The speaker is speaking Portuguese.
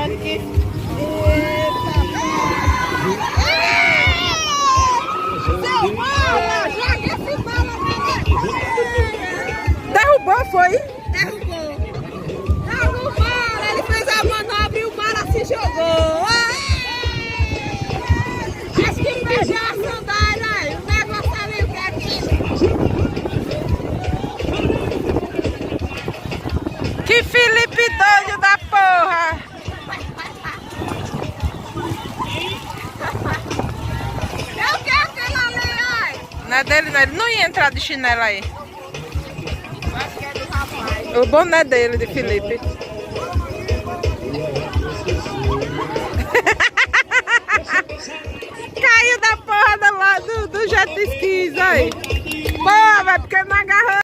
aqui. Eita, seu bala! Joga esse bala pra derrubou, foi? Derrubou. Derrubou. Ele fez a manobra e o bala se jogou. Acho que perdeu a sandália aí. O negócio ali, o que é aquilo? Que Felipe doido da porra! Eu quero aquela ali, ai! Não é dele, não. Ele não ia entrar de chinelo aí. Acho que é do rapaz. O boné dele, de Felipe. Caiu da porra do jet skis aí. Porra, vai porque não agarrou.